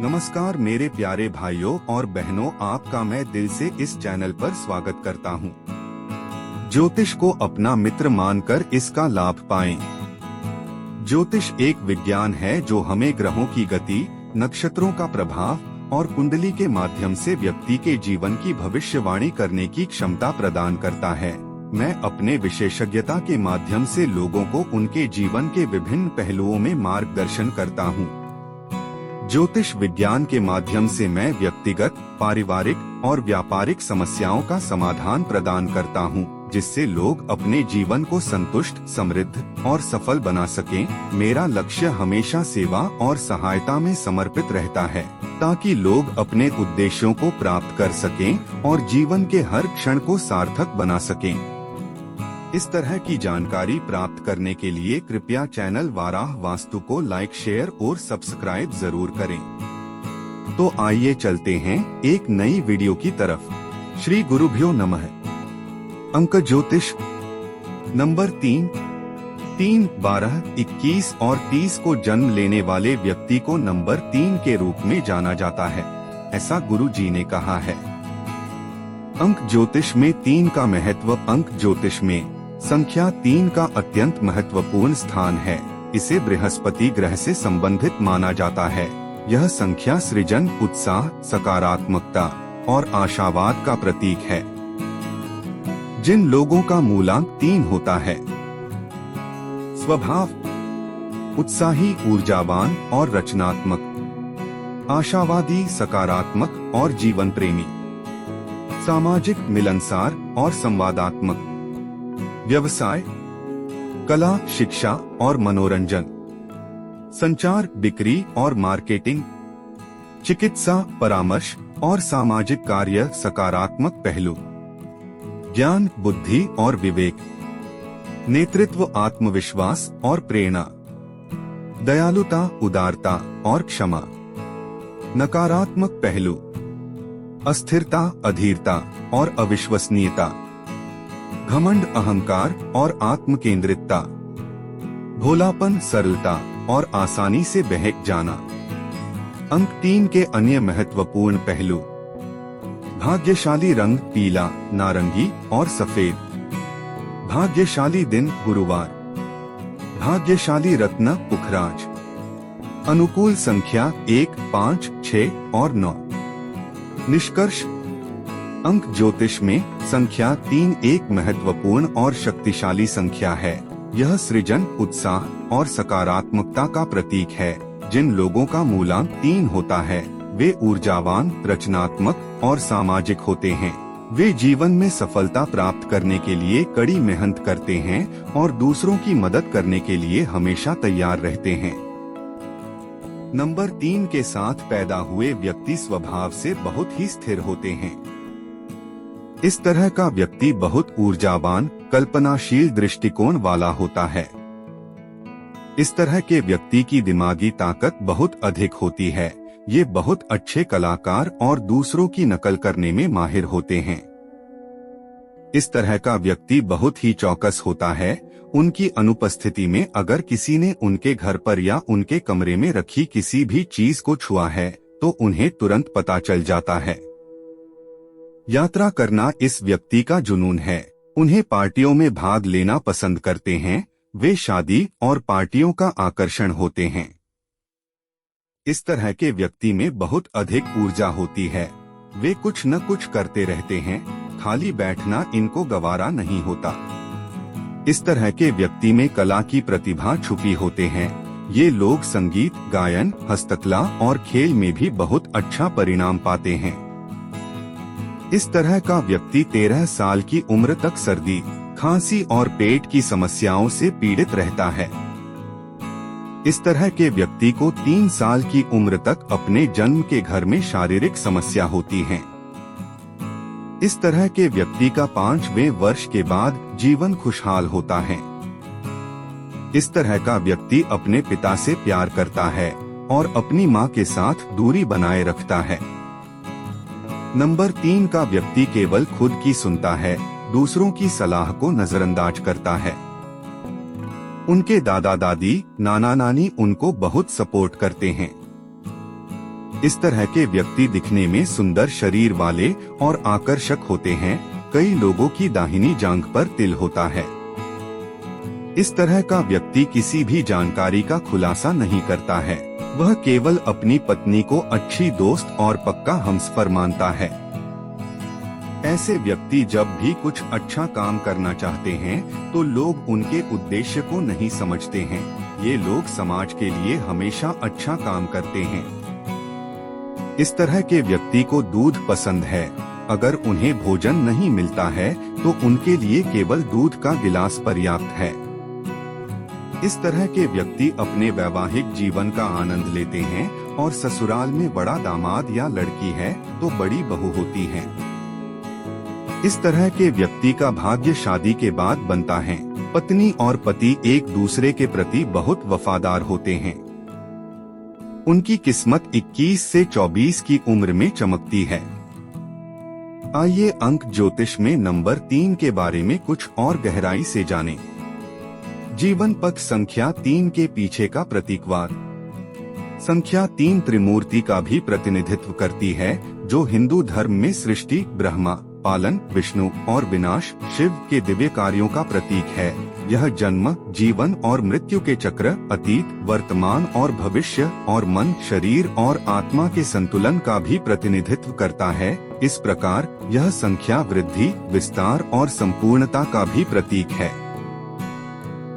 नमस्कार मेरे प्यारे भाइयों और बहनों, आपका मैं दिल से इस चैनल पर स्वागत करता हूं। ज्योतिष को अपना मित्र मानकर इसका लाभ पाएं। ज्योतिष एक विज्ञान है जो हमें ग्रहों की गति, नक्षत्रों का प्रभाव और कुंडली के माध्यम से व्यक्ति के जीवन की भविष्यवाणी करने की क्षमता प्रदान करता है। मैं अपने विशेषज्ञता के माध्यम से लोगों को उनके जीवन के विभिन्न पहलुओं में मार्गदर्शन करता हूँ। ज्योतिष विज्ञान के माध्यम से मैं व्यक्तिगत, पारिवारिक और व्यापारिक समस्याओं का समाधान प्रदान करता हूं, जिससे लोग अपने जीवन को संतुष्ट, समृद्ध और सफल बना सकें। मेरा लक्ष्य हमेशा सेवा और सहायता में समर्पित रहता है, ताकि लोग अपने उद्देश्यों को प्राप्त कर सकें और जीवन के हर क्षण को सार्थक बना सकें। इस तरह की जानकारी प्राप्त करने के लिए कृपया चैनल वाराह वास्तु को लाइक, शेयर और सब्सक्राइब जरूर करें। तो आइए चलते हैं एक नई वीडियो की तरफ। श्री गुरुभ्यो नमः। अंक ज्योतिष नंबर 3, 12, 21 और 30 को जन्म लेने वाले व्यक्ति को नंबर 3 के रूप में जाना जाता है, ऐसा गुरु जी ने कहा है। अंक ज्योतिष में 3 का महत्व। अंक ज्योतिष में संख्या 3 का अत्यंत महत्वपूर्ण स्थान है। इसे बृहस्पति ग्रह से संबंधित माना जाता है। यह संख्या सृजन, उत्साह, सकारात्मकता और आशावाद का प्रतीक है। जिन लोगों का मूलांक 3 होता है, स्वभाव उत्साही, ऊर्जावान और रचनात्मक, आशावादी, सकारात्मक और जीवन प्रेमी, सामाजिक, मिलनसार और संवादात्मक, व्यवसाय, कला, शिक्षा और मनोरंजन, संचार, बिक्री और मार्केटिंग, चिकित्सा, परामर्श और सामाजिक कार्य, सकारात्मक पहलू, ज्ञान, बुद्धि और विवेक, नेतृत्व, आत्मविश्वास और प्रेरणा, दयालुता, उदारता और क्षमा, नकारात्मक पहलू, अस्थिरता, अधीरता और अविश्वसनीयता, घमंड, अहंकार और आत्मकेंद्रितता, भोलापन, सरलता और आसानी से बहक जाना। अंक 3 के अन्य महत्वपूर्ण पहलू। भाग्यशाली रंग पीला, नारंगी और सफेद। भाग्यशाली दिन गुरुवार। भाग्यशाली रत्न पुखराज। अनुकूल संख्या 1, 5, 6 और 9। निष्कर्ष। अंक ज्योतिष में संख्या 3 एक महत्वपूर्ण और शक्तिशाली संख्या है। यह सृजन, उत्साह और सकारात्मकता का प्रतीक है। जिन लोगों का मूलांक 3 होता है, वे ऊर्जावान, रचनात्मक और सामाजिक होते हैं। वे जीवन में सफलता प्राप्त करने के लिए कड़ी मेहनत करते हैं और दूसरों की मदद करने के लिए हमेशा तैयार रहते हैं। नंबर 3 के साथ पैदा हुए व्यक्ति स्वभाव से बहुत ही स्थिर होते हैं। इस तरह का व्यक्ति बहुत ऊर्जावान, कल्पनाशील दृष्टिकोण वाला होता है। इस तरह के व्यक्ति की दिमागी ताकत बहुत अधिक होती है। ये बहुत अच्छे कलाकार और दूसरों की नकल करने में माहिर होते हैं। इस तरह का व्यक्ति बहुत ही चौकस होता है। उनकी अनुपस्थिति में अगर किसी ने उनके घर पर या उनके कमरे में रखी किसी भी चीज को छुआ है, तो उन्हें तुरंत पता चल जाता है। यात्रा करना इस व्यक्ति का जुनून है। उन्हें पार्टियों में भाग लेना पसंद करते हैं। वे शादी और पार्टियों का आकर्षण होते हैं। इस तरह के व्यक्ति में बहुत अधिक ऊर्जा होती है। वे कुछ न कुछ करते रहते हैं। खाली बैठना इनको गवारा नहीं होता। इस तरह के व्यक्ति में कला की प्रतिभा छुपी होते हैं। ये लोग संगीत, गायन, हस्तकला और खेल में भी बहुत अच्छा परिणाम पाते हैं। इस तरह का व्यक्ति 13 साल की उम्र तक सर्दी, खांसी और पेट की समस्याओं से पीड़ित रहता है। इस तरह के व्यक्ति को 3 साल की उम्र तक अपने जन्म के घर में शारीरिक समस्या होती है। इस तरह के व्यक्ति का 5वें वर्ष के बाद जीवन खुशहाल होता है। इस तरह का व्यक्ति अपने पिता से प्यार करता है और अपनी मां के साथ दूरी बनाए रखता है। नंबर 3 का व्यक्ति केवल खुद की सुनता है, दूसरों की सलाह को नजरअंदाज करता है। उनके दादा दादी, नाना नानी उनको बहुत सपोर्ट करते हैं। इस तरह के व्यक्ति दिखने में सुंदर शरीर वाले और आकर्षक होते हैं। कई लोगों की दाहिनी जांघ पर तिल होता है। इस तरह का व्यक्ति किसी भी जानकारी का खुलासा नहीं करता है। वह केवल अपनी पत्नी को अच्छी दोस्त और पक्का हमसफर मानता है। ऐसे व्यक्ति जब भी कुछ अच्छा काम करना चाहते हैं तो लोग उनके उद्देश्य को नहीं समझते हैं। ये लोग समाज के लिए हमेशा अच्छा काम करते हैं। इस तरह के व्यक्ति को दूध पसंद है। अगर उन्हें भोजन नहीं मिलता है तो उनके लिए केवल दूध का गिलास पर्याप्त है। इस तरह के व्यक्ति अपने वैवाहिक जीवन का आनंद लेते हैं और ससुराल में बड़ा दामाद या लड़की है तो बड़ी बहू होती है। इस तरह के व्यक्ति का भाग्य शादी के बाद बनता है। पत्नी और पति एक दूसरे के प्रति बहुत वफादार होते हैं। उनकी किस्मत 21 से 24 की उम्र में चमकती है। आइए अंक ज्योतिष में नंबर 3 के बारे में कुछ और गहराई से जानें। जीवन पथ संख्या 3 के पीछे का प्रतीकवाद। संख्या 3 त्रिमूर्ति का भी प्रतिनिधित्व करती है, जो हिंदू धर्म में सृष्टि, ब्रह्मा, पालन, विष्णु और विनाश, शिव के दिव्य कार्यों का प्रतीक है। यह जन्म, जीवन और मृत्यु के चक्र, अतीत, वर्तमान और भविष्य और मन, शरीर और आत्मा के संतुलन का भी प्रतिनिधित्व करता है। इस प्रकार यह संख्या वृद्धि, विस्तार और संपूर्णता का भी प्रतीक है।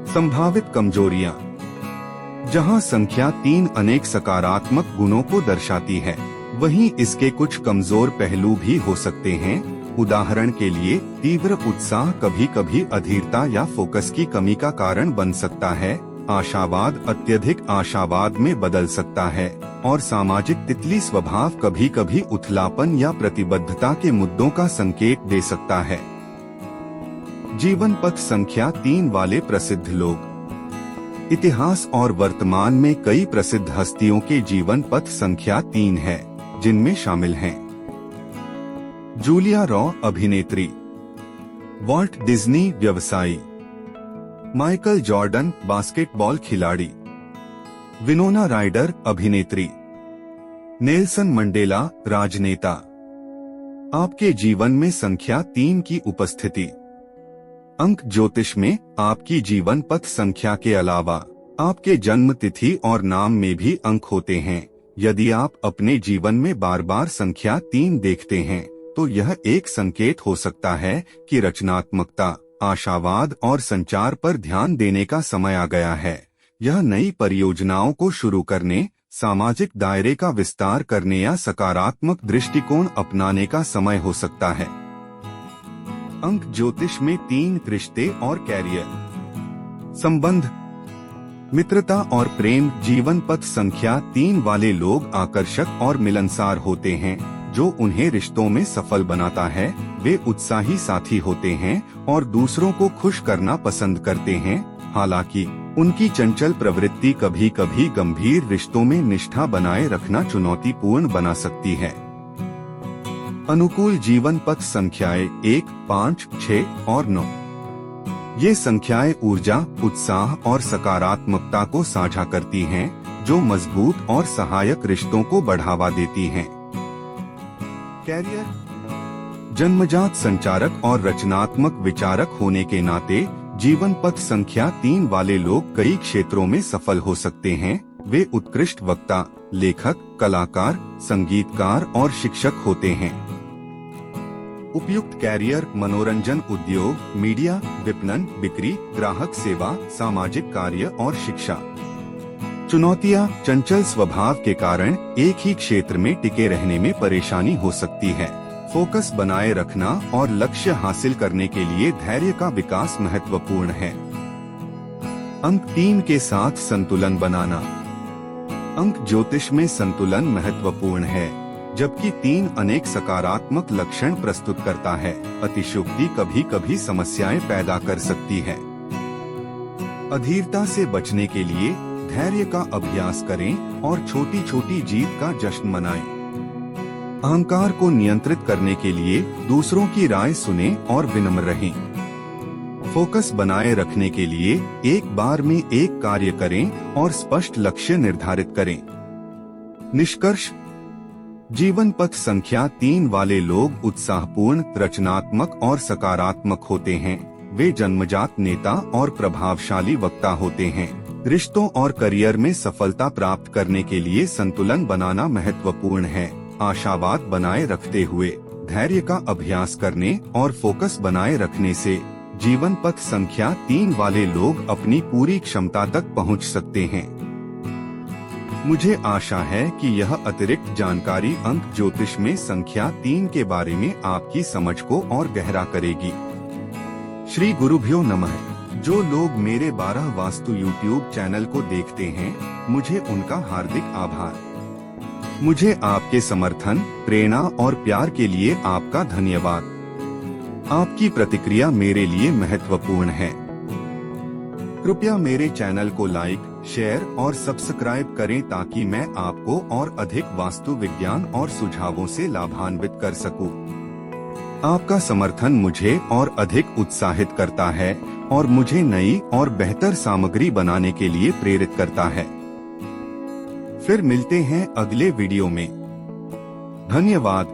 संभावित कमजोरियां। जहां संख्या 3 अनेक सकारात्मक गुणों को दर्शाती है, वहीं इसके कुछ कमजोर पहलू भी हो सकते हैं। उदाहरण के लिए तीव्र उत्साह कभी कभी अधीरता या फोकस की कमी का कारण बन सकता है। आशावाद अत्यधिक आशावाद में बदल सकता है और सामाजिक तितली स्वभाव कभी कभी उथलापन या प्रतिबद्धता के मुद्दों का संकेत दे सकता है। जीवन पथ संख्या 3 वाले प्रसिद्ध लोग। इतिहास और वर्तमान में कई प्रसिद्ध हस्तियों के जीवन पथ संख्या 3 है, जिनमें शामिल हैं जूलिया रॉ अभिनेत्री, वॉल्ट डिज्नी व्यवसायी, माइकल जॉर्डन बास्केटबॉल खिलाड़ी, विनोना राइडर अभिनेत्री, नेल्सन मंडेला राजनेता। आपके जीवन में संख्या 3 की उपस्थिति। अंक ज्योतिष में आपकी जीवन पथ संख्या के अलावा आपके जन्म तिथि और नाम में भी अंक होते हैं। यदि आप अपने जीवन में बार बार संख्या 3 देखते हैं तो यह एक संकेत हो सकता है कि रचनात्मकता, आशावाद और संचार पर ध्यान देने का समय आ गया है। यह नई परियोजनाओं को शुरू करने, सामाजिक दायरे का विस्तार करने या सकारात्मक दृष्टिकोण अपनाने का समय हो सकता है। अंक ज्योतिष में 3 रिश्ते और कैरियर संबंध। मित्रता और प्रेम। जीवन पथ संख्या 3 वाले लोग आकर्षक और मिलनसार होते हैं, जो उन्हें रिश्तों में सफल बनाता है। वे उत्साही साथी होते हैं और दूसरों को खुश करना पसंद करते हैं। हालांकि उनकी चंचल प्रवृत्ति कभी कभी गंभीर रिश्तों में निष्ठा बनाए रखना चुनौतीपूर्ण बना सकती है। अनुकूल जीवन पथ संख्याएं 1, 5, 6 और 9। ये संख्याएं ऊर्जा, उत्साह और सकारात्मकता को साझा करती हैं, जो मजबूत और सहायक रिश्तों को बढ़ावा देती हैं। कैरियर। जन्मजात संचारक और रचनात्मक विचारक होने के नाते जीवन पथ संख्या 3 वाले लोग कई क्षेत्रों में सफल हो सकते हैं। वे उत्कृष्ट वक्ता, लेखक, कलाकार, संगीतकार और शिक्षक होते हैं। उपयुक्त कैरियर। मनोरंजन उद्योग, मीडिया, विपणन, बिक्री, ग्राहक सेवा, सामाजिक कार्य और शिक्षा। चुनौतियां। चंचल स्वभाव के कारण एक ही क्षेत्र में टिके रहने में परेशानी हो सकती है। फोकस बनाए रखना और लक्ष्य हासिल करने के लिए धैर्य का विकास महत्वपूर्ण है। अंक 3 के साथ संतुलन बनाना। अंक ज्योतिष में संतुलन महत्वपूर्ण है। जबकि 3 अनेक सकारात्मक लक्षण प्रस्तुत करता है, अतिशयोक्ति कभी कभी समस्याएं पैदा कर सकती है। अधीरता से बचने के लिए धैर्य का अभ्यास करें और छोटी छोटी जीत का जश्न मनाएं। अहंकार को नियंत्रित करने के लिए दूसरों की राय सुनें और विनम्र रहें। फोकस बनाए रखने के लिए एक बार में एक कार्य करें और स्पष्ट लक्ष्य निर्धारित करें। निष्कर्ष। जीवन पथ संख्या 3 वाले लोग उत्साहपूर्ण, रचनात्मक और सकारात्मक होते हैं। वे जन्मजात नेता और प्रभावशाली वक्ता होते हैं। रिश्तों और करियर में सफलता प्राप्त करने के लिए संतुलन बनाना महत्वपूर्ण है। आशावाद बनाए रखते हुए धैर्य का अभ्यास करने और फोकस बनाए रखने से जीवन पथ संख्या 3 वाले लोग अपनी पूरी क्षमता तक पहुंच सकते हैं। मुझे आशा है कि यह अतिरिक्त जानकारी अंक ज्योतिष में संख्या 3 के बारे में आपकी समझ को और गहरा करेगी। श्री गुरुभ्यो नमः। जो लोग मेरे 12 वास्तु YouTube चैनल को देखते हैं, मुझे उनका हार्दिक आभार। मुझे आपके समर्थन, प्रेरणा और प्यार के लिए आपका धन्यवाद। आपकी प्रतिक्रिया मेरे लिए महत्वपूर्ण है। कृपया मेरे चैनल को लाइक, शेयर और सब्सक्राइब करें ताकि मैं आपको और अधिक वास्तु विज्ञान और सुझावों से लाभान्वित कर सकूं। आपका समर्थन मुझे और अधिक उत्साहित करता है और मुझे नई और बेहतर सामग्री बनाने के लिए प्रेरित करता है। फिर मिलते हैं अगले वीडियो में। धन्यवाद।